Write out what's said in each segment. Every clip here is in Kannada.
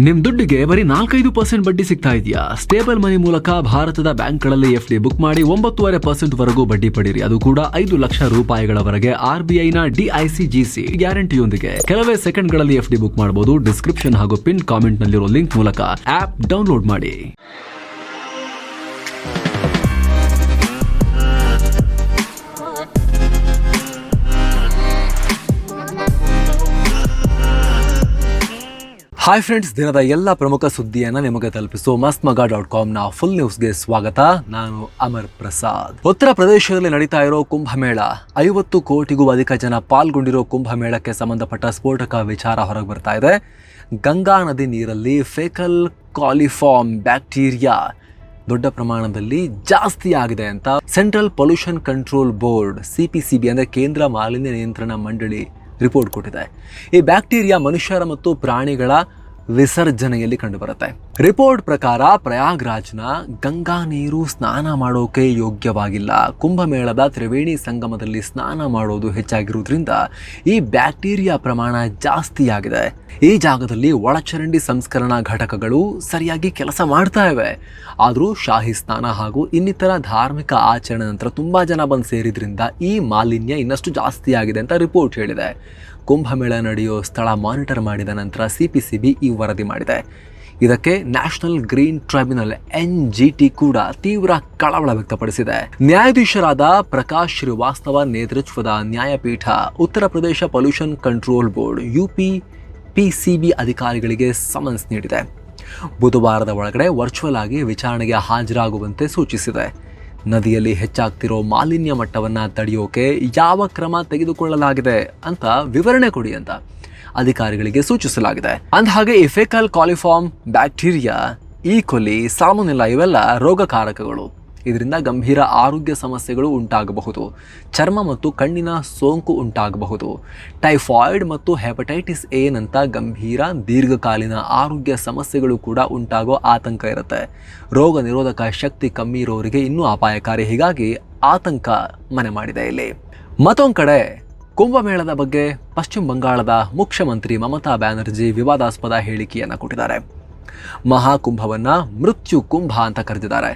ನಿಮ್ ದುಡ್ಡಿಗೆ ಬರೀ 4-5% ಬಡ್ಡಿ ಸಿಗ್ತಾ ಇದೆಯಾ? ಸ್ಟೇಬಲ್ ಮನಿ ಮೂಲಕ ಭಾರತದ ಬ್ಯಾಂಕ್ಗಳಲ್ಲಿ ಎಫ್ಡಿ ಬುಕ್ ಮಾಡಿ 9.5% ವರೆಗೂ ಬಡ್ಡಿ ಪಡೀರಿ. ಅದು ಕೂಡ 5 ಲಕ್ಷ ರೂಪಾಯಿಗಳವರೆಗೆ RBIನ DICGC ಗ್ಯಾರಂಟಿಯೊಂದಿಗೆ. ಕೆಲವೇ ಸೆಕೆಂಡ್ಗಳಲ್ಲಿ ಎಫ್ಡಿ ಬುಕ್ ಮಾಡಬಹುದು. ಡಿಸ್ಕ್ರಿಪ್ಷನ್ ಹಾಗೂ ಪಿನ್ ಕಾಮೆಂಟ್ ನಲ್ಲಿರೋ ಲಿಂಕ್ ಮೂಲಕ ಆಪ್ ಡೌನ್ಲೋಡ್ ಮಾಡಿ. ಹಾಯ್ ಫ್ರೆಂಡ್ಸ್, ದಿನದ ಎಲ್ಲ ಪ್ರಮುಖ ಸುದ್ದಿಯನ್ನು ನಿಮಗೆ ತಲುಪಿಸೋ mastmaga.comನ ಫುಲ್ ನ್ಯೂಸ್ಗೆ ಸ್ವಾಗತ. ನಾನು ಅಮರ್ ಪ್ರಸಾದ್. ಉತ್ತರ ಪ್ರದೇಶದಲ್ಲಿ ನಡೀತಾ ಇರೋ ಕುಂಭಮೇಳ, 50 ಕೋಟಿಗೂ ಅಧಿಕ ಜನ ಪಾಲ್ಗೊಂಡಿರೋ ಕುಂಭಮೇಳಕ್ಕೆ ಸಂಬಂಧಪಟ್ಟ ಸ್ಫೋಟಕ ವಿಚಾರ ಹೊರಗೆ ಬರ್ತಾ ಇದೆ. ಗಂಗಾ ನದಿ ನೀರಲ್ಲಿ ಫೆಕಲ್ ಕಾಲಿಫಾರ್ಮ್ ಬ್ಯಾಕ್ಟೀರಿಯಾ ದೊಡ್ಡ ಪ್ರಮಾಣದಲ್ಲಿ ಜಾಸ್ತಿ ಆಗಿದೆ ಅಂತ central pollution control board CPCB ಅಂದರೆ ಕೇಂದ್ರ ಮಾಲಿನ್ಯ ನಿಯಂತ್ರಣ ಮಂಡಳಿ ರಿಪೋರ್ಟ್ ಕೊಟ್ಟಿದೆ. ಈ ಬ್ಯಾಕ್ಟೀರಿಯಾ ಮನುಷ್ಯರ ಮತ್ತು ಪ್ರಾಣಿಗಳ ವಿಸರ್ಜನೆಯಲ್ಲಿ ಕಂಡುಬರುತ್ತೆ. ರಿಪೋರ್ಟ್ ಪ್ರಕಾರ ಪ್ರಯಾಗ್ರಾಜ್ನ ಗಂಗಾ ನೀರು ಸ್ನಾನ ಮಾಡೋಕೆ ಯೋಗ್ಯವಾಗಿಲ್ಲ. ಕುಂಭಮೇಳದ ತ್ರಿವೇಣಿ ಸಂಗಮದಲ್ಲಿ ಸ್ನಾನ ಮಾಡೋದು ಹೆಚ್ಚಾಗಿರುವುದರಿಂದ ಈ ಬ್ಯಾಕ್ಟೀರಿಯಾ ಪ್ರಮಾಣ ಜಾಸ್ತಿಯಾಗಿದೆ. ಈ ಜಾಗದಲ್ಲಿ ಒಳಚರಂಡಿ ಸಂಸ್ಕರಣಾ ಘಟಕಗಳು ಸರಿಯಾಗಿ ಕೆಲಸ ಮಾಡ್ತಾ ಇವೆ. ಆದರೂ ಶಾಹಿ ಸ್ನಾನ ಹಾಗೂ ಇನ್ನಿತರ ಧಾರ್ಮಿಕ ಆಚರಣೆ ನಂತರ ತುಂಬಾ ಜನ ಬಂದು ಸೇರಿದ್ರಿಂದ ಈ ಮಾಲಿನ್ಯ ಇನ್ನಷ್ಟು ಜಾಸ್ತಿ ಆಗಿದೆ ಅಂತ ರಿಪೋರ್ಟ್ ಹೇಳಿದೆ. ಕುಂಭಮೇಳ ನಡೆಯೋ ಸ್ಥಳ ಮಾನಿಟರ್ ಮಾಡಿದ ನಂತರ CPCB ಈ ವರದಿ ಮಾಡಿದೆ. ಇದಕ್ಕೆ ನ್ಯಾಷನಲ್ ಗ್ರೀನ್ ಟ್ರೈಬ್ಯುನಲ್ NGT ಕೂಡ ತೀವ್ರ ಕಳವಳ ವ್ಯಕ್ತಪಡಿಸಿದೆ. ನ್ಯಾಯಾಧೀಶರಾದ ಪ್ರಕಾಶ್ ಶ್ರೀವಾಸ್ತವ ನೇತೃತ್ವದ ನ್ಯಾಯಪೀಠ Uttar Pradesh pollution control board UPPCB ಅಧಿಕಾರಿಗಳಿಗೆ ಸಮನ್ಸ್ ನೀಡಿದೆ. ಬುಧವಾರದ ಒಳಗಡೆ ವರ್ಚುವಲ್ ಆಗಿ ವಿಚಾರಣೆಗೆ ಹಾಜರಾಗುವಂತೆ ಸೂಚಿಸಿದೆ. ನದಿಯಲ್ಲಿ ಹೆಚ್ಚಾಗ್ತಿರೋ ಮಾಲಿನ್ಯ ಮಟ್ಟವನ್ನು ತಡೆಯೋಕೆ ಯಾವ ಕ್ರಮ ತೆಗೆದುಕೊಳ್ಳಲಾಗಿದೆ ಅಂತ ವಿವರಣೆ ಕೊಡಿ ಅಂತ ಅಧಿಕಾರಿಗಳಿಗೆ ಸೂಚಿಸಲಾಗಿದೆ. ಅಂದಹಾಗೆ ಈ ಫೆಕಲ್ ಕಾಲಿಫಾರ್ಮ್ ಬ್ಯಾಕ್ಟೀರಿಯಾ, ಈ ಕೊಲಿ, ಸಾಲ್ಮೊನೆಲ್ಲಾ ಇವೆಲ್ಲ ರೋಗಕಾರಕಗಳು. ಇದರಿಂದ ಗಂಭೀರ ಆರೋಗ್ಯ ಸಮಸ್ಯೆಗಳು ಉಂಟಾಗಬಹುದು. ಚರ್ಮ ಮತ್ತು ಕಣ್ಣಿನ ಸೋಂಕು ಉಂಟಾಗಬಹುದು. ಟೈಫಾಯ್ಡ್ ಮತ್ತು ಹೆಪಟೈಟಿಸ್ A ನಂತ ಗಂಭೀರ ದೀರ್ಘಕಾಲೀನ ಆರೋಗ್ಯ ಸಮಸ್ಯೆಗಳು ಕೂಡ ಉಂಟಾಗೋ ಆತಂಕ ಇರುತ್ತೆ. ರೋಗ ನಿರೋಧಕ ಶಕ್ತಿ ಕಮ್ಮಿ ಇರೋರಿಗೆ ಇನ್ನೂ ಅಪಾಯಕಾರಿ. ಹೀಗಾಗಿ ಆತಂಕ ಮನೆ ಮಾಡಿದೆ ಇಲ್ಲಿ. ಮತ್ತೊಂದು ಕಡೆ ಕುಂಭಮೇಳದ ಬಗ್ಗೆ ಪಶ್ಚಿಮ ಬಂಗಾಳದ ಮುಖ್ಯಮಂತ್ರಿ ಮಮತಾ ಬ್ಯಾನರ್ಜಿ ವಿವಾದಾಸ್ಪದ ಹೇಳಿಕೆಯನ್ನು ಕೊಟ್ಟಿದ್ದಾರೆ. ಮಹಾಕುಂಭವನ್ನು ಮೃತ್ಯು ಕುಂಭ ಅಂತ ಕರೆದಿದ್ದಾರೆ.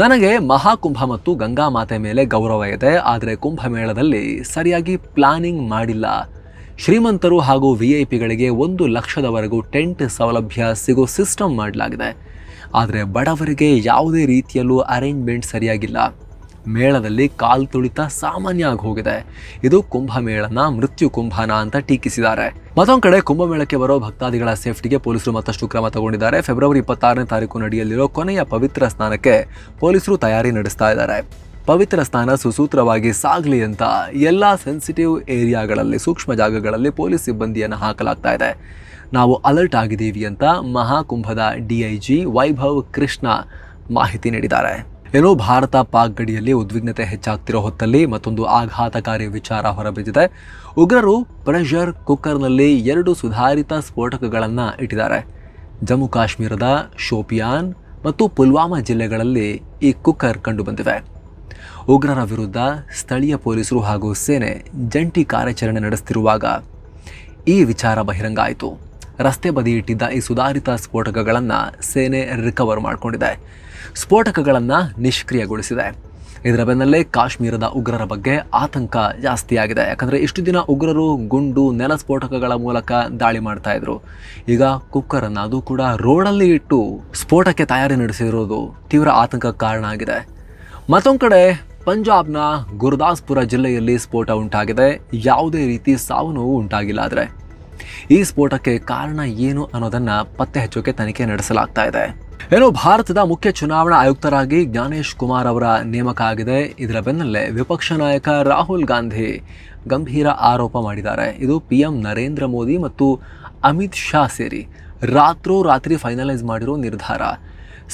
ನನಗೆ ಮಹಾಕುಂಭ ಮತ್ತು ಗಂಗಾ ಮಾತೆ ಮೇಲೆ ಗೌರವ ಇದೆ, ಆದರೆ ಕುಂಭಮೇಳದಲ್ಲಿ ಸರಿಯಾಗಿ ಪ್ಲಾನಿಂಗ್ ಮಾಡಿಲ್ಲ. ಶ್ರೀಮಂತರು ಹಾಗೂ VIP ಗಳಿಗೆ 1 ಲಕ್ಷದವರೆಗೂ ಟೆಂಟ್ ಸೌಲಭ್ಯ ಸಿಗೋ ಸಿಸ್ಟಮ್ ಮಾಡಲಾಗಿದೆ. ಆದರೆ ಬಡವರಿಗೆ ಯಾವುದೇ ರೀತಿಯಲ್ಲೂ ಅರೇಂಜ್ಮೆಂಟ್ ಸರಿಯಾಗಿಲ್ಲ. ಮೇಳದಲ್ಲಿ ಕಾಲ್ ತುಳಿತ ಸಾಮಾನ್ಯ ಆಗಿ ಹೋಗಿದೆ. ಇದು ಕುಂಭಮೇಳನ ಮೃತ್ಯು ಕುಂಭನ ಅಂತ ಟೀಕಿಸಿದ್ದಾರೆ. ಮತ್ತೊಂದು ಕಡೆ ಕುಂಭಮೇಳಕ್ಕೆ ಬರೋ ಭಕ್ತಾದಿಗಳ ಸೇಫ್ಟಿಗೆ ಪೊಲೀಸರು ಮತ್ತಷ್ಟು ಕ್ರಮ ತಗೊಂಡಿದ್ದಾರೆ. ಫೆಬ್ರವರಿ 26ನೇ ತಾರೀಕು ನಡೆಯಲಿರೋ ಕೊನೆಯ ಪವಿತ್ರ ಸ್ನಾನಕ್ಕೆ ಪೊಲೀಸರು ತಯಾರಿ ನಡೆಸ್ತಾ ಇದ್ದಾರೆ. ಪವಿತ್ರ ಸ್ನಾನ ಸುಸೂತ್ರವಾಗಿ ಸಾಗಲಿ ಅಂತ ಎಲ್ಲ ಸೆನ್ಸಿಟಿವ್ ಏರಿಯಾಗಳಲ್ಲಿ, ಸೂಕ್ಷ್ಮ ಜಾಗಗಳಲ್ಲಿ ಪೊಲೀಸ್ ಸಿಬ್ಬಂದಿಯನ್ನು ಹಾಕಲಾಗ್ತಾ ಇದೆ. ನಾವು ಅಲರ್ಟ್ ಆಗಿದ್ದೀವಿ ಅಂತ ಮಹಾಕುಂಭದ DIG ವೈಭವ್ ಕೃಷ್ಣ ಮಾಹಿತಿ ನೀಡಿದ್ದಾರೆ. ಏನೋ ಭಾರತ ಪಾಕ್ ಗಡಿಯಲ್ಲಿ ಉದ್ವಿಗ್ನತೆ ಹೆಚ್ಚಾಗ್ತಿರೋ ಹೊತ್ತಲ್ಲಿ ಮತ್ತೊಂದು ಆಘಾತಕಾರಿ ವಿಚಾರ ಹೊರಬಿದ್ದಿದೆ. ಉಗ್ರರು ಪ್ರೆಷರ್ ಕುಕ್ಕರ್ನಲ್ಲಿ 2 ಸುಧಾರಿತ ಸ್ಫೋಟಕಗಳನ್ನು ಇಟ್ಟಿದ್ದಾರೆ. ಜಮ್ಮು ಕಾಶ್ಮೀರದ ಶೋಪಿಯಾನ್ ಮತ್ತು ಪುಲ್ವಾಮಾ ಜಿಲ್ಲೆಗಳಲ್ಲಿ ಈ ಕುಕ್ಕರ್ ಕಂಡುಬಂದಿವೆ. ಉಗ್ರರ ವಿರುದ್ಧ ಸ್ಥಳೀಯ ಪೊಲೀಸರು ಹಾಗೂ ಸೇನೆ ಜಂಟಿ ಕಾರ್ಯಾಚರಣೆ ನಡೆಸುತ್ತಿರುವಾಗ ಈ ವಿಚಾರ ಬಹಿರಂಗ ಆಯಿತು. ರಸ್ತೆ ಬದಿ ಇಟ್ಟಿದ್ದ ಈ ಸುಧಾರಿತ ಸ್ಫೋಟಕಗಳನ್ನು ಸೇನೆ ರಿಕವರ್ ಮಾಡಿಕೊಂಡಿದೆ. ಸ್ಫೋಟಕಗಳನ್ನು ನಿಷ್ಕ್ರಿಯಗೊಳಿಸಿದೆ. ಇದರ ಬೆನ್ನಲ್ಲೇ ಕಾಶ್ಮೀರದ ಉಗ್ರರ ಬಗ್ಗೆ ಆತಂಕ ಜಾಸ್ತಿಯಾಗಿದೆ. ಯಾಕಂದರೆ ಇಷ್ಟು ದಿನ ಉಗ್ರರು ಗುಂಡು, ನೆಲ ಸ್ಫೋಟಕಗಳ ಮೂಲಕ ದಾಳಿ ಮಾಡ್ತಾ ಇದ್ರು. ಈಗ ಕುಕ್ಕರನ್ನು, ಅದು ಕೂಡ ರೋಡಲ್ಲಿ ಇಟ್ಟು ಸ್ಫೋಟಕ್ಕೆ ತಯಾರಿ ನಡೆಸಿರೋದು ತೀವ್ರ ಆತಂಕಕ್ಕೆ ಕಾರಣ ಆಗಿದೆ. ಮತ್ತೊಂದು ಕಡೆ ಪಂಜಾಬ್ನ ಗುರುದಾಸ್ಪುರ ಜಿಲ್ಲೆಯಲ್ಲಿ ಸ್ಫೋಟ ಉಂಟಾಗಿದೆ. ಯಾವುದೇ ರೀತಿ ಸಾವು ನೋವು ಉಂಟಾಗಿಲ್ಲ. ಆದರೆ ಈ ಸ್ಫೋಟಕ್ಕೆ ಕಾರಣ ಏನು ಅನ್ನೋದನ್ನು ಪತ್ತೆ ಹಚ್ಚೋಕೆ ತನಿಖೆ ನಡೆಸಲಾಗ್ತಾ ಇದೆ. ಏನೋ ಭಾರತದ ಮುಖ್ಯ ಚುನಾವಣಾ ಆಯುಕ್ತರಾಗಿ ಜ್ಞಾನೇಶ್ ಕುಮಾರ್ ಅವರ ನೇಮಕ ಆಗಿದೆ. ಇದರ ಬೆನ್ನಲ್ಲೇ ವಿಪಕ್ಷ ನಾಯಕ ರಾಹುಲ್ ಗಾಂಧಿ ಗಂಭೀರ ಆರೋಪ ಮಾಡಿದ್ದಾರೆ. ಇದು PM ನರೇಂದ್ರ ಮೋದಿ ಮತ್ತು ಅಮಿತ್ ಶಾ ಸೇರಿ ರಾತ್ರೋರಾತ್ರಿ ಫೈನಲೈಸ್ ಮಾಡಿರೋ ನಿರ್ಧಾರ.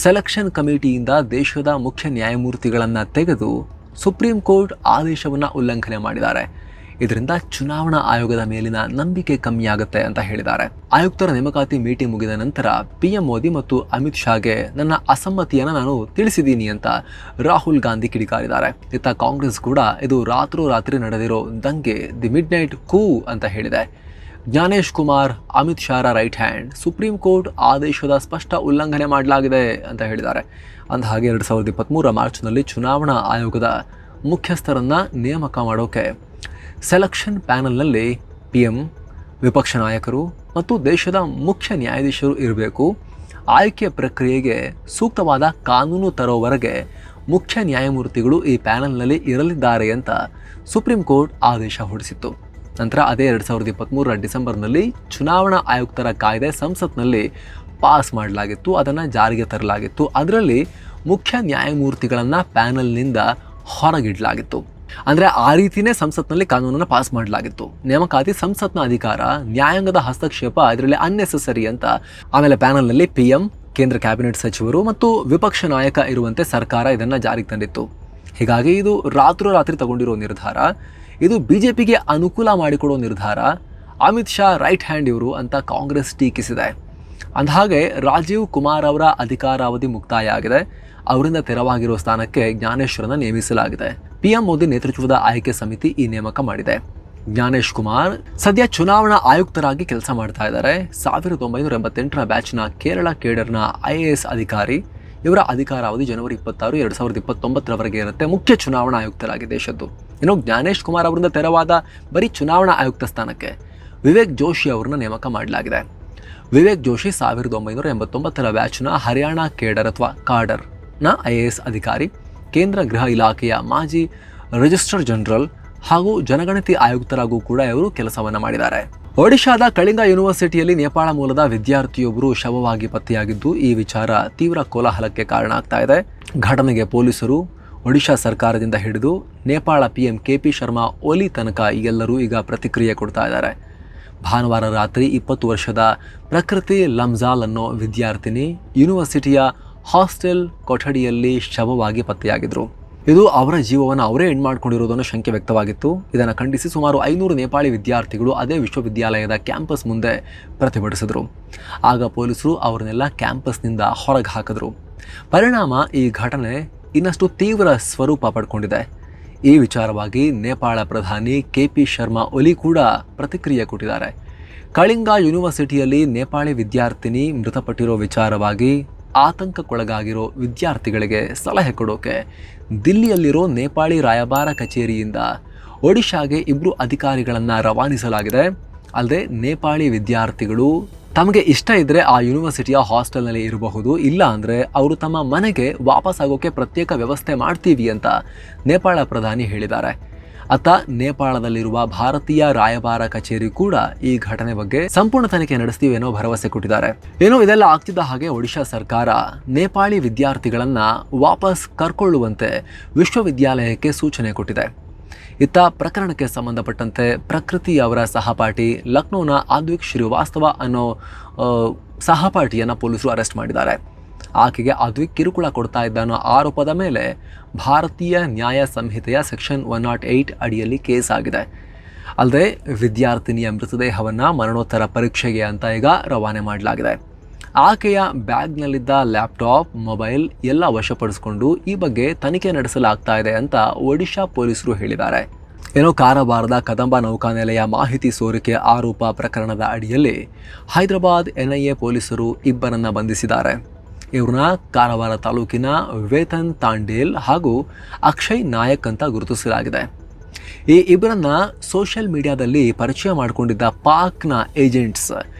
ಸೆಲೆಕ್ಷನ್ ಕಮಿಟಿಯಿಂದ ದೇಶದ ಮುಖ್ಯ ನ್ಯಾಯಮೂರ್ತಿಗಳನ್ನು ತೆಗೆದು ಸುಪ್ರೀಂ ಕೋರ್ಟ್ ಆದೇಶವನ್ನು ಉಲ್ಲಂಘನೆ ಮಾಡಿದ್ದಾರೆ. ಇದರಿಂದ ಚುನಾವಣಾ ಆಯೋಗದ ಮೇಲಿನ ನಂಬಿಕೆ ಕಮ್ಮಿಯಾಗುತ್ತೆ ಅಂತ ಹೇಳಿದ್ದಾರೆ. ಆಯುಕ್ತರ ನೇಮಕಾತಿ ಮೀಟಿಂಗ್ ಮುಗಿದ ನಂತರ PM ಮೋದಿ ಮತ್ತು ಅಮಿತ್ ಶಾಗೆ ನನ್ನ ಅಸಮ್ಮತಿಯನ್ನು ನಾನು ತಿಳಿಸಿದ್ದೀನಿ ಅಂತ ರಾಹುಲ್ ಗಾಂಧಿ ಕಿಡಿಕಾರಿದ್ದಾರೆ. ಇತ್ತ ಕಾಂಗ್ರೆಸ್ ಕೂಡ ಇದು ರಾತ್ರೋರಾತ್ರಿ ನಡೆದಿರೋ ದಂಗೆ ದಿ ಮಿಡ್ ನೈಟ್ ಕೂ ಅಂತ ಹೇಳಿದೆ. ಜ್ಞಾನೇಶ್ ಕುಮಾರ್ ಅಮಿತ್ ಶಾರ ರೈಟ್ ಹ್ಯಾಂಡ್, ಸುಪ್ರೀಂ ಕೋರ್ಟ್ ಆದೇಶದ ಸ್ಪಷ್ಟ ಉಲ್ಲಂಘನೆ ಮಾಡಲಾಗಿದೆ ಅಂತ ಹೇಳಿದ್ದಾರೆ. ಅಂದಹಾಗೆ 2023 ಮಾರ್ಚ್ನಲ್ಲಿ ಚುನಾವಣಾ ಆಯೋಗದ ಮುಖ್ಯಸ್ಥರನ್ನ ನೇಮಕ ಮಾಡೋಕೆ ಸೆಲೆಕ್ಷನ್ ಪ್ಯಾನಲ್ನಲ್ಲಿ PM, ವಿಪಕ್ಷ ನಾಯಕರು ಮತ್ತು ದೇಶದ ಮುಖ್ಯ ನ್ಯಾಯಾಧೀಶರು ಇರಬೇಕು. ಆಯ್ಕೆ ಪ್ರಕ್ರಿಯೆಗೆ ಸೂಕ್ತವಾದ ಕಾನೂನು ತರೋವರೆಗೆ ಮುಖ್ಯ ನ್ಯಾಯಮೂರ್ತಿಗಳು ಈ ಪ್ಯಾನಲ್ನಲ್ಲಿ ಇರಲಿದ್ದಾರೆ ಅಂತ ಸುಪ್ರೀಂ ಕೋರ್ಟ್ ಆದೇಶ ಹೊರಡಿಸಿತ್ತು. ನಂತರ ಅದೇ 2023 ಡಿಸೆಂಬರ್ನಲ್ಲಿ ಚುನಾವಣಾ ಆಯುಕ್ತರ ಕಾಯ್ದೆ ಸಂಸತ್ನಲ್ಲಿ ಪಾಸ್ ಮಾಡಲಾಗಿತ್ತು, ಅದನ್ನು ಜಾರಿಗೆ ತರಲಾಗಿತ್ತು. ಅದರಲ್ಲಿ ಮುಖ್ಯ ನ್ಯಾಯಮೂರ್ತಿಗಳನ್ನು ಪ್ಯಾನಲ್ನಿಂದ ಹೊರಗಿಡಲಾಗಿತ್ತು. ಅಂದರೆ ಆ ರೀತಿಯೇ ಸಂಸತ್ನಲ್ಲಿ ಕಾನೂನನ್ನು ಪಾಸ್ ಮಾಡಲಾಗಿತ್ತು. ನೇಮಕಾತಿ ಸಂಸತ್ನ ಅಧಿಕಾರ, ನ್ಯಾಯಾಂಗದ ಹಸ್ತಕ್ಷೇಪ ಇದರಲ್ಲಿ ಅನ್ನೆಸೆಸರಿ ಅಂತ. ಆಮೇಲೆ ಪ್ಯಾನಲ್ನಲ್ಲಿ PM, ಕೇಂದ್ರ ಕ್ಯಾಬಿನೆಟ್ ಸಚಿವರು ಮತ್ತು ವಿಪಕ್ಷ ನಾಯಕ ಇರುವಂತೆ ಸರ್ಕಾರ ಇದನ್ನು ಜಾರಿಗೆ ತಂದಿತ್ತು. ಹೀಗಾಗಿ ಇದು ರಾತ್ರೋರಾತ್ರಿ ತಗೊಂಡಿರೋ ನಿರ್ಧಾರ, ಇದು BJPಗೆ ಅನುಕೂಲ ಮಾಡಿಕೊಡೋ ನಿರ್ಧಾರ. ಅಮಿತ್ ಶಾ ರೈಟ್ ಹ್ಯಾಂಡ್ ಇವರು ಅಂತ ಕಾಂಗ್ರೆಸ್ ಟೀಕಿಸಿದೆ. ಅಂದಹಾಗೆ ರಾಜೀವ್ ಕುಮಾರ್ ಅವರ ಅಧಿಕಾರಾವಧಿ ಮುಕ್ತಾಯ ಆಗಿದೆ. ಅವರಿಂದ ತೆರವಾಗಿರೋ ಸ್ಥಾನಕ್ಕೆ ಜ್ಞಾನೇಶ್ವರನ್ನ ನೇಮಿಸಲಾಗಿದೆ. PM ಮೋದಿ ನೇತೃತ್ವದ ಆಯ್ಕೆ ಸಮಿತಿ ಈ ನೇಮಕ ಮಾಡಿದೆ. ಜ್ಞಾನೇಶ್ ಕುಮಾರ್ ಸದ್ಯ ಚುನಾವಣಾ ಆಯುಕ್ತರಾಗಿ ಕೆಲಸ ಮಾಡ್ತಾ ಇದ್ದಾರೆ. 1988ರ ಬ್ಯಾಚ್ನ ಕೇರಳ ಕೇಡರ್ನ IAS ಅಧಿಕಾರಿ. ಇವರ ಅಧಿಕಾರಾವಧಿ ಜನವರಿ 26, 2029ರವರೆಗೆ ಇರುತ್ತೆ. ಮುಖ್ಯ ಚುನಾವಣಾ ಆಯುಕ್ತರಾಗಿ ದೇಶದ್ದು. ಇನ್ನು ಜ್ಞಾನೇಶ್ ಕುಮಾರ್ ಅವರಿಂದ ತೆರವಾದ ಬರೀ ಚುನಾವಣಾ ಆಯುಕ್ತ ಸ್ಥಾನಕ್ಕೆ ವಿವೇಕ್ ಜೋಶಿ ಅವರನ್ನ ನೇಮಕ ಮಾಡಲಾಗಿದೆ. ವಿವೇಕ್ ಜೋಶಿ 1989ರ ಬ್ಯಾಚ್ನ ಹರಿಯಾಣ ಕೇಡರ್ ಅಥವಾ ಕಾಡರ್ನ IAS ಅಧಿಕಾರಿ, ಕೇಂದ್ರ ಗೃಹ ಇಲಾಖೆಯ ಮಾಜಿ ರಿಜಿಸ್ಟ್ರಾರ್ ಜನರಲ್ ಹಾಗೂ ಜನಗಣತಿ ಆಯುಕ್ತರಾಗೂ ಕೂಡ ಇವರು ಕೆಲಸವನ್ನು ಮಾಡಿದ್ದಾರೆ. ಒಡಿಶಾದ ಕಳಿಂಗ ಯೂನಿವರ್ಸಿಟಿಯಲ್ಲಿ ನೇಪಾಳ ಮೂಲದ ವಿದ್ಯಾರ್ಥಿಯೊಬ್ಬರು ಶವವಾಗಿ ಪತ್ತೆಯಾಗಿದ್ದು ಈ ವಿಚಾರ ತೀವ್ರ ಕೋಲಾಹಲಕ್ಕೆ ಕಾರಣ ಆಗ್ತಾ ಇದೆ. ಘಟನೆಗೆ ಪೊಲೀಸರು, ಒಡಿಶಾ ಸರ್ಕಾರದಿಂದ ಹಿಡಿದು ನೇಪಾಳ PM KP ಶರ್ಮಾ ಓಲಿ ತನಕ ಎಲ್ಲರೂ ಈಗ ಪ್ರತಿಕ್ರಿಯೆ ಕೊಡ್ತಾ ಇದ್ದಾರೆ. ಭಾನುವಾರ ರಾತ್ರಿ 20 ವರ್ಷದ ಪ್ರಕೃತಿ ಲಮ್ಜಾಲ್ ಅನ್ನೋ ವಿದ್ಯಾರ್ಥಿನಿ ಯೂನಿವರ್ಸಿಟಿಯ ಹಾಸ್ಟೆಲ್ ಕೊಠಡಿಯಲ್ಲಿ ಶವವಾಗಿ ಪತ್ತೆಯಾಗಿದ್ರು. ಇದು ಅವರ ಜೀವವನ್ನು ಅವರೇ ಎಂಡ್ ಮಾಡಿಕೊಂಡಿರೋದನ್ನು ಶಂಕೆ ವ್ಯಕ್ತವಾಗಿತ್ತು. ಇದನ್ನು ಖಂಡಿಸಿ ಸುಮಾರು 500 ನೇಪಾಳಿ ವಿದ್ಯಾರ್ಥಿಗಳು ಅದೇ ವಿಶ್ವವಿದ್ಯಾಲಯದ ಕ್ಯಾಂಪಸ್ ಮುಂದೆ ಪ್ರತಿಭಟಿಸಿದರು. ಆಗ ಪೊಲೀಸರು ಅವರನ್ನೆಲ್ಲ ಕ್ಯಾಂಪಸ್ನಿಂದ ಹೊರಗೆ ಹಾಕಿದ್ರು. ಪರಿಣಾಮ ಈ ಘಟನೆ ಇನ್ನಷ್ಟು ತೀವ್ರ ಸ್ವರೂಪ ಪಡ್ಕೊಂಡಿದೆ. ಈ ವಿಚಾರವಾಗಿ ನೇಪಾಳ ಪ್ರಧಾನಿ KP ಶರ್ಮಾ ಒಲಿ ಕೂಡ ಪ್ರತಿಕ್ರಿಯೆ ಕೊಟ್ಟಿದ್ದಾರೆ. ಕಳಿಂಗ ಯೂನಿವರ್ಸಿಟಿಯಲ್ಲಿ ನೇಪಾಳಿ ವಿದ್ಯಾರ್ಥಿನಿ ಮೃತಪಟ್ಟಿರೋ ವಿಚಾರವಾಗಿ ಆತಂಕಕ್ಕೊಳಗಾಗಿರೋ ವಿದ್ಯಾರ್ಥಿಗಳಿಗೆ ಸಲಹೆ ಕೊಡೋಕೆ ದಿಲ್ಲಿಯಲ್ಲಿರೋ ನೇಪಾಳಿ ರಾಯಭಾರ ಕಚೇರಿಯಿಂದ ಒಡಿಶಾಗೆ 2 ಅಧಿಕಾರಿಗಳನ್ನು ರವಾನಿಸಲಾಗಿದೆ. ಅಲ್ಲದೆ ನೇಪಾಳಿ ವಿದ್ಯಾರ್ಥಿಗಳು ತಮಗೆ ಇಷ್ಟ ಇದ್ದರೆ ಆ ಯೂನಿವರ್ಸಿಟಿಯ ಹಾಸ್ಟೆಲ್ನಲ್ಲಿ ಇರಬಹುದು, ಇಲ್ಲ ಅಂದರೆ ಅವರು ತಮ್ಮ ಮನೆಗೆ ವಾಪಸ್ ಆಗೋಕ್ಕೆ ಪ್ರತ್ಯೇಕ ವ್ಯವಸ್ಥೆ ಮಾಡ್ತೀವಿ ಅಂತ ನೇಪಾಳ ಪ್ರಧಾನಿ ಹೇಳಿದ್ದಾರೆ. ಅತ್ತ ನೇಪಾಳದಲ್ಲಿರುವ ಭಾರತೀಯ ರಾಯಭಾರ ಕಚೇರಿ ಕೂಡ ಈ ಘಟನೆ ಬಗ್ಗೆ ಸಂಪೂರ್ಣ ತನಿಖೆ ನಡೆಸ್ತೀವಿ ಅನ್ನೋ ಭರವಸೆ ಕೊಟ್ಟಿದ್ದಾರೆ. ಏನೋ ಇದೆಲ್ಲ ಆಗ್ತಿದ್ದ ಹಾಗೆ ಒಡಿಶಾ ಸರ್ಕಾರ ನೇಪಾಳಿ ವಿದ್ಯಾರ್ಥಿಗಳನ್ನ ವಾಪಸ್ ಕರ್ಕೊಳ್ಳುವಂತೆ ವಿಶ್ವವಿದ್ಯಾಲಯಕ್ಕೆ ಸೂಚನೆ ಕೊಟ್ಟಿದೆ. ಇತ್ತ ಪ್ರಕರಣಕ್ಕೆ ಸಂಬಂಧಪಟ್ಟಂತೆ ಪ್ರಕೃತಿ ಅವರ ಸಹಪಾಠಿ ಲಕ್ನೋನ ಅದ್ವಿಕ್ ಶ್ರೀವಾಸ್ತವ ಅನ್ನೋ ಸಹಪಾಠಿಯನ್ನು ಪೊಲೀಸರು ಅರೆಸ್ಟ್ ಮಾಡಿದ್ದಾರೆ. ಆಕೆಗೆ ಅದ್ವಿಕ್ ಕಿರುಕುಳ ಕೊಡ್ತಾ ಇದ್ದ ಅನ್ನೋ ಆರೋಪದ ಮೇಲೆ ಭಾರತೀಯ ನ್ಯಾಯ ಸಂಹಿತೆಯ ಸೆಕ್ಷನ್ 108 ಅಡಿಯಲ್ಲಿ ಕೇಸ್ ಆಗಿದೆ. ಅಲ್ಲದೆ ವಿದ್ಯಾರ್ಥಿನಿಯ ಮೃತದೇಹವನ್ನು ಮರಣೋತ್ತರ ಪರೀಕ್ಷೆಗೆ ಅಂತ ಈಗ ರವಾನೆ ಮಾಡಲಾಗಿದೆ. ಆಕೆಯ ಬ್ಯಾಗ್ನಲ್ಲಿದ್ದ ಲ್ಯಾಪ್ಟಾಪ್, ಮೊಬೈಲ್ ಎಲ್ಲ ವಶಪಡಿಸಿಕೊಂಡು ಈ ಬಗ್ಗೆ ತನಿಖೆ ನಡೆಸಲಾಗ್ತಾ ಇದೆ ಅಂತ ಒಡಿಶಾ ಪೊಲೀಸರು ಹೇಳಿದ್ದಾರೆ. ಏನೋ ಕಾರವಾರದ ಕದಂಬ ನೌಕಾನೆಲೆಯ ಮಾಹಿತಿ ಸೋರಿಕೆ ಆರೋಪ ಪ್ರಕರಣದ ಅಡಿಯಲ್ಲಿ ಹೈದರಾಬಾದ್ NIA ಪೊಲೀಸರು 2 ಬಂಧಿಸಿದ್ದಾರೆ. ಇವ್ರನ್ನ ಕಾರವಾರ ತಾಲೂಕಿನ ವೇತನ್ ತಾಂಡೇಲ್ ಹಾಗೂ ಅಕ್ಷಯ್ ನಾಯಕ್ ಅಂತ ಗುರುತಿಸಲಾಗಿದೆ. ಈ 2 ಸೋಷಿಯಲ್ ಮೀಡಿಯಾದಲ್ಲಿ ಪರಿಚಯ ಮಾಡಿಕೊಂಡಿದ್ದ ಪಾಕ್ನ ಏಜೆಂಟ್ಸ್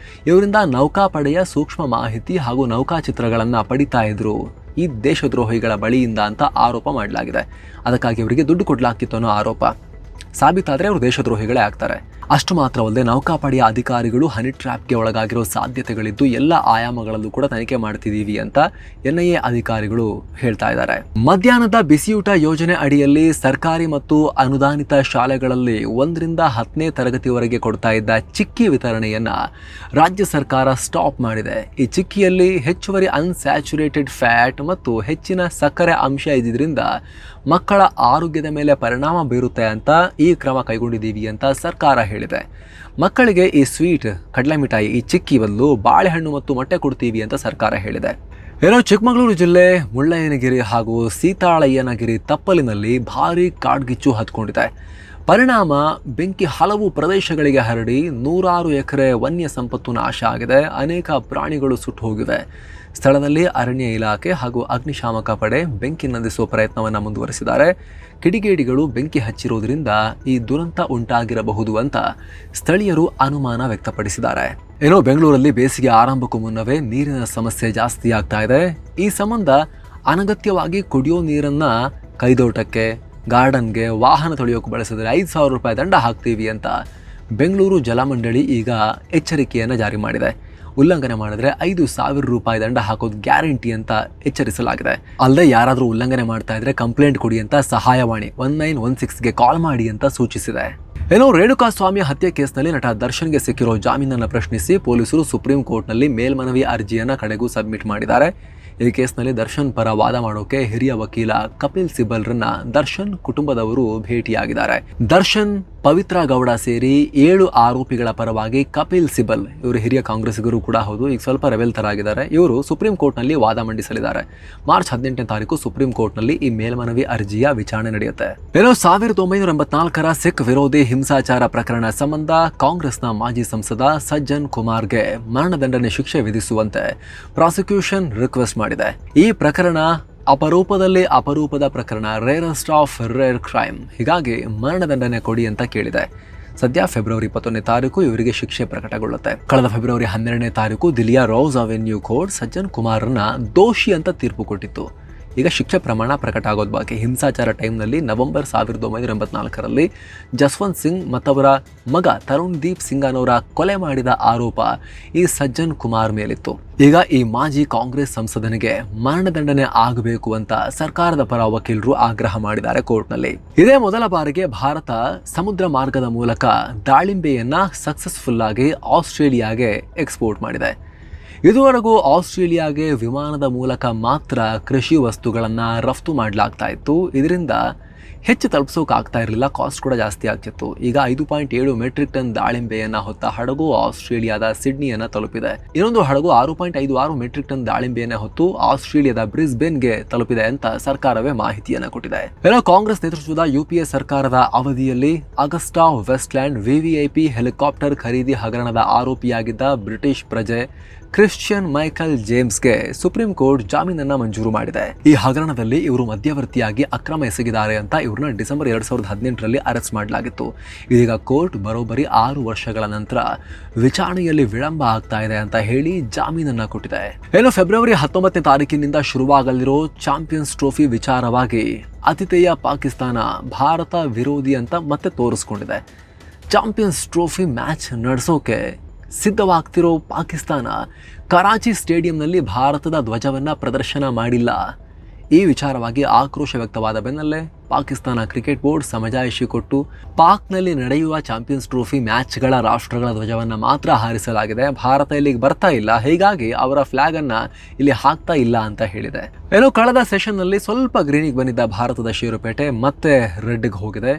ಇವರಿಂದ ನೌಕಾಪಡೆಯ ಸೂಕ್ಷ್ಮ ಮಾಹಿತಿ ಹಾಗೂ ನೌಕಾ ಚಿತ್ರಗಳನ್ನು ಪಡಿತಾ ಇದ್ರು ಈ ದೇಶದ್ರೋಹಿಗಳ ಬಳಿಯಿಂದ ಅಂತ ಆರೋಪ ಮಾಡಲಾಗಿದೆ. ಅದಕ್ಕಾಗಿ ಅವರಿಗೆ ದುಡ್ಡು ಕೊಡಲಾಗ್ತಿತ್ತು ಅನ್ನೋ ಆರೋಪ ಸಾಬೀತಾದರೆ ಅವರು ದೇಶದ್ರೋಹಿಗಳೇ ಆಗ್ತಾರೆ. ಅಷ್ಟು ಮಾತ್ರವಲ್ಲದೆ ನೌಕಾಪಡೆಯ ಅಧಿಕಾರಿಗಳು ಹನಿ ಟ್ರ್ಯಾಪ್ಗೆ ಒಳಗಾಗಿರೋ ಸಾಧ್ಯತೆಗಳಿದ್ದು ಎಲ್ಲ ಆಯಾಮಗಳಲ್ಲೂ ಕೂಡ ತನಿಖೆ ಮಾಡ್ತಿದ್ದೀವಿ ಅಂತ NIA ಅಧಿಕಾರಿಗಳು ಹೇಳ್ತಾ ಇದ್ದಾರೆ. ಮಧ್ಯಾಹ್ನದ ಬಿಸಿಯೂಟ ಯೋಜನೆ ಅಡಿಯಲ್ಲಿ ಸರ್ಕಾರಿ ಮತ್ತು ಅನುದಾನಿತ ಶಾಲೆಗಳಲ್ಲಿ 1ರಿಂದ 10ನೇ ತರಗತಿವರೆಗೆ ಕೊಡ್ತಾ ಇದ್ದ ಚಿಕ್ಕಿ ವಿತರಣೆಯನ್ನ ರಾಜ್ಯ ಸರ್ಕಾರ ಸ್ಟಾಪ್ ಮಾಡಿದೆ. ಈ ಚಿಕ್ಕಿಯಲ್ಲಿ ಹೆಚ್ಚುವರಿ ಅನ್ಸ್ಯಾಚುರೇಟೆಡ್ ಫ್ಯಾಟ್ ಮತ್ತು ಹೆಚ್ಚಿನ ಸಕ್ಕರೆ ಅಂಶ ಇದ್ದಿದ್ದರಿಂದ ಮಕ್ಕಳ ಆರೋಗ್ಯದ ಮೇಲೆ ಪರಿಣಾಮ ಬೀರುತ್ತೆ ಅಂತ ಈ ಕ್ರಮ ಕೈಗೊಂಡಿದ್ದೀವಿ ಅಂತ ಸರ್ಕಾರ ಹೇಳಿದೆ. ಮಕ್ಕಳಿಗೆ ಈ ಸ್ವೀಟ್ ಕಡಲೆ ಮಿಠಾಯಿ, ಈ ಚಿಕ್ಕಿ ಬದಲು ಬಾಳೆಹಣ್ಣು ಮತ್ತು ಮೊಟ್ಟೆ ಕೊಡ್ತೀವಿ ಅಂತ ಸರ್ಕಾರ ಹೇಳಿದೆ. ಏನೋ ಚಿಕ್ಕಮಗಳೂರು ಜಿಲ್ಲೆ ಮುಳ್ಳಯ್ಯನಗಿರಿ ಹಾಗೂ ಸೀತಾಳಯ್ಯನಗಿರಿ ತಪ್ಪಲಿನಲ್ಲಿ ಭಾರೀ ಕಾಡ್ಗಿಚ್ಚು ಹತ್ಕೊಂಡಿದೆ. ಪರಿಣಾಮ ಬೆಂಕಿ ಹಲವು ಪ್ರದೇಶಗಳಿಗೆ ಹರಡಿ 100 ಎಕರೆ ವನ್ಯ ಸಂಪತ್ತು ನಾಶ ಆಗಿದೆ. ಅನೇಕ ಪ್ರಾಣಿಗಳು ಸುಟ್ಟು ಹೋಗಿವೆ. ಸ್ಥಳದಲ್ಲಿ ಅರಣ್ಯ ಇಲಾಖೆ ಹಾಗೂ ಅಗ್ನಿಶಾಮಕ ಪಡೆ ಬೆಂಕಿ ನಂದಿಸುವ ಪ್ರಯತ್ನವನ್ನು ಮುಂದುವರೆಸಿದ್ದಾರೆ. ಕಿಡಿಗೇಡಿಗಳು ಬೆಂಕಿ ಹಚ್ಚಿರುವುದರಿಂದ ಈ ದುರಂತ ಉಂಟಾಗಿರಬಹುದು ಅಂತ ಸ್ಥಳೀಯರು ಅನುಮಾನ ವ್ಯಕ್ತಪಡಿಸಿದ್ದಾರೆ. ಏನೋ ಬೆಂಗಳೂರಲ್ಲಿ ಬೇಸಿಗೆ ಆರಂಭಕ್ಕೂ ಮುನ್ನವೇ ನೀರಿನ ಸಮಸ್ಯೆ ಜಾಸ್ತಿ ಆಗ್ತಾ ಇದೆ. ಈ ಸಂಬಂಧ ಅನಗತ್ಯವಾಗಿ ಕುಡಿಯೋ ನೀರನ್ನ ಕೈದೋಟಕ್ಕೆ, ಗಾರ್ಡನ್ಗೆ, ವಾಹನ ತೊಳೆಯೋಕೆ ಬಳಸಿದರೆ 5,000 ರೂಪಾಯಿ ದಂಡ ಹಾಕ್ತೀವಿ ಅಂತ ಬೆಂಗಳೂರು ಜಲಮಂಡಳಿ ಈಗ ಎಚ್ಚರಿಕೆಯನ್ನು ಜಾರಿ ಮಾಡಿದೆ. ಉಲ್ಲಂಘನೆ ಮಾಡಿದ್ರೆ 5,000 ರೂಪಾಯಿ ದಂಡ ಹಾಕೋದು ಗ್ಯಾರಂಟಿ ಅಂತ ಎಚ್ಚರಿಸಲಾಗಿದೆ. ಅಲ್ಲದೆ ಯಾರಾದರೂ ಉಲ್ಲಂಘನೆ ಮಾಡ್ತಾ ಇದ್ರೆ ಕಂಪ್ಲೇಂಟ್ ಕೊಡಿ ಅಂತ ಸಹಾಯವಾಣಿ 1916ಗೆ ಕಾಲ್ ಮಾಡಿ ಅಂತ ಸೂಚಿಸಿದೆ. ಏನೋ ರೇಣುಕಾಸ್ವಾಮಿ ಹತ್ಯೆ ಕೇಸ್ನಲ್ಲಿ ನಟ ದರ್ಶನ್ಗೆ ಸಿಕ್ಕಿರೋ ಜಾಮೀನನ್ನು ಪ್ರಶ್ನಿಸಿ ಪೊಲೀಸರು ಸುಪ್ರೀಂ ಕೋರ್ಟ್ನಲ್ಲಿ ಮೇಲ್ಮನವಿ ಅರ್ಜಿಯನ್ನು ಕಡೆಗೂ ಸಬ್ಮಿಟ್ ಮಾಡಿದ್ದಾರೆ. ಈ ಕೇಸ್ನಲ್ಲಿ ದರ್ಶನ್ ಪರ ವಾದ ಮಾಡೋಕೆ ಹಿರಿಯ ವಕೀಲ ಕಪಿಲ್ ಸಿಬಲ್ರನ್ನ ದರ್ಶನ್ ಕುಟುಂಬದವರು ಭೇಟಿಯಾಗಿದ್ದಾರೆ. ದರ್ಶನ್, ಪವಿತ್ರ ಗೌಡ ಸೇರಿ 7 ಆರೋಪಿಗಳ ಪರವಾಗಿ ಕಪಿಲ್ ಸಿಬಲ್, ಇವರು ಹಿರಿಯ ಕಾಂಗ್ರೆಸ್ಸಿಗರು ಕೂಡ ಹೌದು, ಈಗ ಸ್ವಲ್ಪ ರೆಬೆಲ್ ತರ ಆಗಿದ್ದಾರೆ. ಇವರು ಸುಪ್ರೀಂ ಕೋರ್ಟ್ನಲ್ಲಿ ವಾದ ಮಂಡಿಸಲಿದ್ದಾರೆ. ಮಾರ್ಚ್ 18ನೇ ತಾರೀಕು ಸುಪ್ರೀಂ ಕೋರ್ಟ್ನಲ್ಲಿ ಈ ಮೇಲ್ಮನವಿ ಅರ್ಜಿಯ ವಿಚಾರಣೆ ನಡೆಯುತ್ತೆ. ಏನೋ 1984ರ ಸಿಖ್ ವಿರೋಧಿ ಹಿಂಸಾಚಾರ ಪ್ರಕರಣ ಸಂಬಂಧ ಕಾಂಗ್ರೆಸ್ನ ಮಾಜಿ ಸಂಸದ ಸಜ್ಜನ್ ಕುಮಾರ್ಗೆ ಮರಣದಂಡನೆ ಶಿಕ್ಷೆ ವಿಧಿಸುವಂತೆ ಪ್ರಾಸಿಕ್ಯೂಷನ್ ರಿಕ್ವೆಸ್ಟ್ ಮಾಡಿದೆ. ಈ ಪ್ರಕರಣ ಅಪರೂಪದಲ್ಲಿ ಅಪರೂಪದ ಪ್ರಕರಣ, ರೇರೆಸ್ಟ್ ಆಫ್ ರೇರ್ ಕ್ರೈಮ್. ಹೀಗಾಗಿ ಮರಣದಂಡನೆ ಕೊಡಿ ಅಂತ ಕೇಳಿದೆ. ಸದ್ಯ ಫೆಬ್ರವರಿ 21ನೇ ತಾರೀಕು ಇವರಿಗೆ ಶಿಕ್ಷೆ ಪ್ರಕಟಗೊಳ್ಳುತ್ತೆ. ಕಳೆದ ಫೆಬ್ರವರಿ 12ನೇ ತಾರೀಕು ದಿಲ್ಲಿಯ ರೋಸ್ ಅವೆನ್ಯೂ ಕೋರ್ಟ್ ಸಜ್ಜನ್ ಕುಮಾರ್ನ ದೋಷಿ ಅಂತ ತೀರ್ಪು ಕೊಟ್ಟಿತ್ತು. ಈಗ ಶಿಕ್ಷೆ ಪ್ರಮಾಣ ಪ್ರಕಟ ಆಗೋದು ಬಾಕಿ. ಹಿಂಸಾಚಾರ ಟೈಮ್ನಲ್ಲಿ ನವೆಂಬರ್ 1984ರಲ್ಲಿ ಜಸ್ವಂತ್ ಸಿಂಗ್ ಮತ್ತವರ ಮಗ ತರುಣ್ ದೀಪ್ ಸಿಂಗ್ ಅನ್ನೋರ ಕೊಲೆ ಮಾಡಿದ ಆರೋಪ ಈ ಸಜ್ಜನ್ ಕುಮಾರ್ ಮೇಲಿತ್ತು. ಈಗ ಈ ಮಾಜಿ ಕಾಂಗ್ರೆಸ್ ಸಂಸದನಿಗೆ ಮರಣದಂಡನೆ ಆಗಬೇಕು ಅಂತ ಸರ್ಕಾರದ ಪರ ವಕೀಲರು ಆಗ್ರಹ ಮಾಡಿದ್ದಾರೆ ಕೋರ್ಟ್ನಲ್ಲಿ. ಇದೇ ಮೊದಲ ಬಾರಿಗೆ ಭಾರತ ಸಮುದ್ರ ಮಾರ್ಗದ ಮೂಲಕ ದಾಳಿಂಬೆಯನ್ನ ಸಕ್ಸಸ್ಫುಲ್ ಆಗಿ ಆಸ್ಟ್ರೇಲಿಯಾಗೆ ಎಕ್ಸ್ಪೋರ್ಟ್ ಮಾಡಿದೆ. ಇದುವರೆಗೂ ಆಸ್ಟ್ರೇಲಿಯಾಗೆ ವಿಮಾನದ ಮೂಲಕ ಮಾತ್ರ ಕೃಷಿ ವಸ್ತುಗಳನ್ನು ರಫ್ತು ಮಾಡಲಾಗ್ತಾ ಇತ್ತು. ಇದರಿಂದ ಹೆಚ್ಚು ತಲುಪಿಸೋಕೆ ಇರಲಿಲ್ಲ, ಕಾಸ್ಟ್ ಕೂಡ ಜಾಸ್ತಿ ಆಗ್ತಿತ್ತು. ಈಗ 5.7 ಮೆಟ್ರಿಕ್ ಟನ್ ದಾಳಿಂಬೆಯನ್ನು ಹೊತ್ತ ಹಡಗು ಆಸ್ಟ್ರೇಲಿಯಾದ ಸಿಡ್ನಿಯನ್ನು ತಲುಪಿದೆ. ಇನ್ನೊಂದು ಹಡಗು 6.56 ಮೆಟ್ರಿಕ್ ಟನ್ ದಾಳಿಂಬೆಯನ್ನು ಹೊತ್ತು ಆಸ್ಟ್ರೇಲಿಯಾದ ಬ್ರಿಸ್ಬೇನ್ಗೆ ತಲುಪಿದೆ ಅಂತ ಸರ್ಕಾರವೇ ಮಾಹಿತಿಯನ್ನು ಕೊಟ್ಟಿದೆ. ಏನೋ ಕಾಂಗ್ರೆಸ್ ನೇತೃತ್ವದ UPA ಸರ್ಕಾರದ ಅವಧಿಯಲ್ಲಿ ಅಗಸ್ಟಾ ವೆಸ್ಟ್ಲ್ಯಾಂಡ್ VVIP ಹೆಲಿಕಾಪ್ಟರ್ ಖರೀದಿ ಹಗರಣದ ಆರೋಪಿಯಾಗಿದ್ದ ಬ್ರಿಟಿಷ್ ಪ್ರಜೆ ಕ್ರಿಶ್ಚಿಯನ್ ಮೈಕಲ್ ಜೇಮ್ಸ್ಗೆ ಸುಪ್ರೀಂ ಕೋರ್ಟ್ ಜಾಮೀನನ್ನ ಮಂಜೂರು ಮಾಡಿದೆ. ಈ ಹಗರಣದಲ್ಲಿ ಇವರು ಮಧ್ಯವರ್ತಿಯಾಗಿ ಅಕ್ರಮ ಎಸಗಿದ್ದಾರೆ ಅಂತ ಇವ್ರನ್ನ ಡಿಸೆಂಬರ್ 2018ರಲ್ಲಿ ಅರೆಸ್ಟ್ ಮಾಡಲಾಗಿತ್ತು. ಇದೀಗ ಕೋರ್ಟ್ ಬರೋಬ್ಬರಿ 6 ವರ್ಷಗಳ ನಂತರ ವಿಚಾರಣೆಯಲ್ಲಿ ವಿಳಂಬ ಆಗ್ತಾ ಇದೆ ಅಂತ ಹೇಳಿ ಜಾಮೀನನ್ನ ಕೊಟ್ಟಿದೆ. ಏನು ಫೆಬ್ರವರಿ 19ನೇ ತಾರೀಕಿನಿಂದ ಶುರುವಾಗಲಿರೋ ಚಾಂಪಿಯನ್ಸ್ ಟ್ರೋಫಿ ವಿಚಾರವಾಗಿ ಆತಿಥೇಯ ಪಾಕಿಸ್ತಾನ ಭಾರತ ವಿರೋಧಿ ಅಂತ ಮತ್ತೆ ತೋರಿಸ್ಕೊಂಡಿದೆ. ಚಾಂಪಿಯನ್ಸ್ ಟ್ರೋಫಿ ಮ್ಯಾಚ್ ನಡೆಸೋಕೆ ಸಿದ್ಧವಾಗ್ತಿರೋ ಪಾಕಿಸ್ತಾನ ಕರಾಚಿ ಸ್ಟೇಡಿಯಂನಲ್ಲಿ ಭಾರತದ ಧ್ವಜವನ್ನು ಪ್ರದರ್ಶನ ಮಾಡಿಲ್ಲ. ಈ ವಿಚಾರವಾಗಿ ಆಕ್ರೋಶ ವ್ಯಕ್ತವಾದ ಬೆನ್ನಲ್ಲೇ ಪಾಕಿಸ್ತಾನ ಕ್ರಿಕೆಟ್ ಬೋರ್ಡ್ ಸಮಜಾಯಿಷಿ ಕೊಟ್ಟು ಪಾಕ್ನಲ್ಲಿ ನಡೆಯುವ ಚಾಂಪಿಯನ್ಸ್ ಟ್ರೋಫಿ ಮ್ಯಾಚ್ಗಳ ರಾಷ್ಟ್ರಗಳ ಧ್ವಜವನ್ನು ಮಾತ್ರ ಹಾರಿಸಲಾಗಿದೆ. ಭಾರತ ಇಲ್ಲಿಗೆ ಬರ್ತಾ ಇಲ್ಲ, ಹೀಗಾಗಿ ಅವರ ಫ್ಲಾಗ್ ಅನ್ನ ಇಲ್ಲಿ ಹಾಕ್ತಾ ಇಲ್ಲ ಅಂತ ಹೇಳಿದೆ. ಏನೋ ಕಳೆದ ಸೆಷನ್ನಲ್ಲಿ ಸ್ವಲ್ಪ ಗ್ರೀನಿಗೆ ಬಂದಿದ್ದ ಭಾರತದ ಷೇರುಪೇಟೆ ಮತ್ತೆ ರೆಡ್ಗೆ ಹೋಗಿದೆ.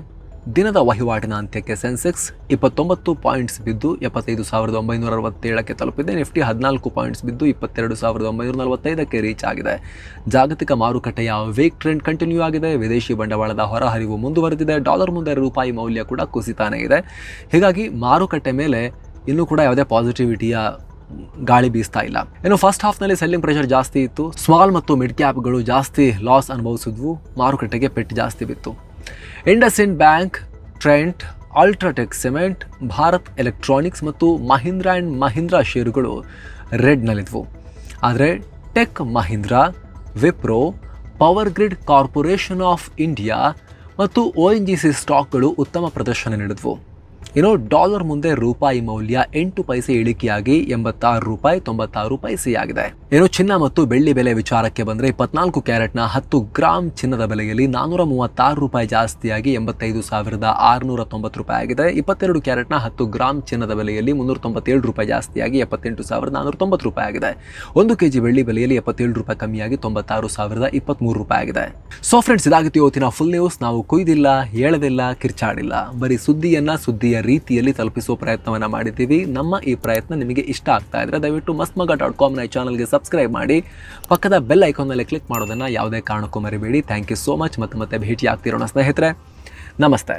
ದಿನದ ವಹಿವಾಟಿನ ಅಂತ್ಯಕ್ಕೆ ಸೆನ್ಸೆಕ್ಸ್ 29 ಪಾಯಿಂಟ್ಸ್ ಬಿದ್ದು 75,967ಕ್ಕೆ ತಲುಪಿದೆ. ನಿಫ್ಟಿ 14 ಪಾಯಿಂಟ್ಸ್ ಬಿದ್ದು 22,945ಕ್ಕೆ ರೀಚ್ ಆಗಿದೆ. ಜಾಗತಿಕ ಮಾರುಕಟ್ಟೆಯ ವೀಕ್ ಟ್ರೆಂಡ್ ಕಂಟಿನ್ಯೂ ಆಗಿದೆ. ವಿದೇಶಿ ಬಂಡವಾಳದ ಹೊರಹರಿವು ಮುಂದುವರೆದಿದೆ. ಡಾಲರ್ ಮುಂದೆ ರೂಪಾಯಿ ಮೌಲ್ಯ ಕೂಡ ಕುಸಿತಾನೇ ಇದೆ. ಹೀಗಾಗಿ ಮಾರುಕಟ್ಟೆ ಮೇಲೆ ಇನ್ನೂ ಕೂಡ ಯಾವುದೇ ಪಾಸಿಟಿವಿಟಿಯ ಗಾಳಿ ಬೀಸ್ತಾ ಇಲ್ಲ. ಇನ್ನು ಫಸ್ಟ್ ಹಾಫ್ನಲ್ಲಿ ಸೆಲ್ಲಿಂಗ್ ಪ್ರೆಷರ್ ಜಾಸ್ತಿ ಇತ್ತು. ಸ್ಮಾಲ್ ಮತ್ತು ಮಿಡ್ ಕ್ಯಾಪ್ಗಳು ಜಾಸ್ತಿ ಲಾಸ್ ಅನುಭವಿಸಿದ್ವು. ಮಾರುಕಟ್ಟೆಗೆ ಪೆಟ್ಟು ಜಾಸ್ತಿ ಬಿತ್ತು. IndusInd bank, Trent, UltraTech cement, Bharat electronics ಮತ್ತು ಮಹೀಂದ್ರಾ ಆ್ಯಂಡ್ ಮಹೀಂದ್ರಾ ಷೇರುಗಳು ರೆಡ್ನಲ್ಲಿದ್ವು. ಆದರೆ tech Mahindra, Wipro, power grid corporation of India ಮತ್ತು ONGC ಸ್ಟಾಕ್ಗಳು ಉತ್ತಮ ಪ್ರದರ್ಶನ ನೀಡಿದ್ವು. ಇನ್ನು ಡಾಲರ್ ಮುಂದೆ ರೂಪಾಯಿ ಮೌಲ್ಯ 8 ಪೈಸೆ ಇಳಿಕೆಯಾಗಿ 86 ರೂಪಾಯಿ 96 ಪೈಸೆಯಾಗಿದೆ. ಇನ್ನು ಚಿನ್ನ ಮತ್ತು ಬೆಳ್ಳಿ ಬೆಲೆ ವಿಚಾರಕ್ಕೆ ಬಂದರೆ 24 ಕ್ಯಾರೆಟ್ನ 10 ಗ್ರಾಂ ಚಿನ್ನದ ಬೆಲೆಯಲ್ಲಿ 436 ರೂಪಾಯಿ ಜಾಸ್ತಿಯಾಗಿ 85,690 ರೂಪಾಯಿ ಆಗಿದೆ. 22 ಕ್ಯಾರೆಟ್ನ 10 ಗ್ರಾಂ ಚಿನ್ನದ ಬೆಲೆಯಲ್ಲಿ 397 ರೂಪಾಯಿ ಜಾಸ್ತಿಯಾಗಿ 78,490 ರೂಪಾಯಿ ಆಗಿದೆ. 1 kg ಬೆಳ್ಳಿ ಬೆಲೆಯಲ್ಲಿ 77 ರೂಪಾಯಿ ಕಮ್ಮಿಯಾಗಿ 96,023 ರೂಪಾಯಿ ಆಗಿದೆ. ಸೊ ಫ್ರೆಂಡ್ಸ್, ಇದಾಗಿತ್ತು ಇವತ್ತಿನ ಫುಲ್ ನ್ಯೂಸ್. ನಾವು ಕೊಯ್ದಿಲ್ಲ, ಹೇಳದಿಲ್ಲ, ಕಿರ್ಚಾಡಿಲ್ಲ, ಬರೀ ಸುದ್ದಿಯ ರೀತಿಯಲ್ಲಿ ತಲುಪಿಸುವ ಪ್ರಯತ್ನವನ್ನ ಮಾಡಿದ್ದೀವಿ. ನಮ್ಮ ಈ ಪ್ರಯತ್ನ ನಿಮಗೆ ಇಷ್ಟ ಆಗ್ತಾ ಇದ್ರೆ ದಯವಿಟ್ಟು mastmaga.com ನ ಚಾನಲ್ಗೆ ಸಬ್ಸ್ಕ್ರೈಬ್ ಮಾಡಿ, ಪಕ್ಕದ ಬೆಲ್ ಐಕಾನ್ ಮೇಲೆ ಕ್ಲಿಕ್ ಮಾಡೋದನ್ನ ಯಾವುದೇ ಕಾರಣಕ್ಕೂ ಮರಿಬೇಡಿ. Thank you so much. ಮತ್ತೆ ಭೇಟಿ ಆಗ್ತಿರೋಣ ಸ್ನೇಹಿತರೆ. ನಮಸ್ತೆ.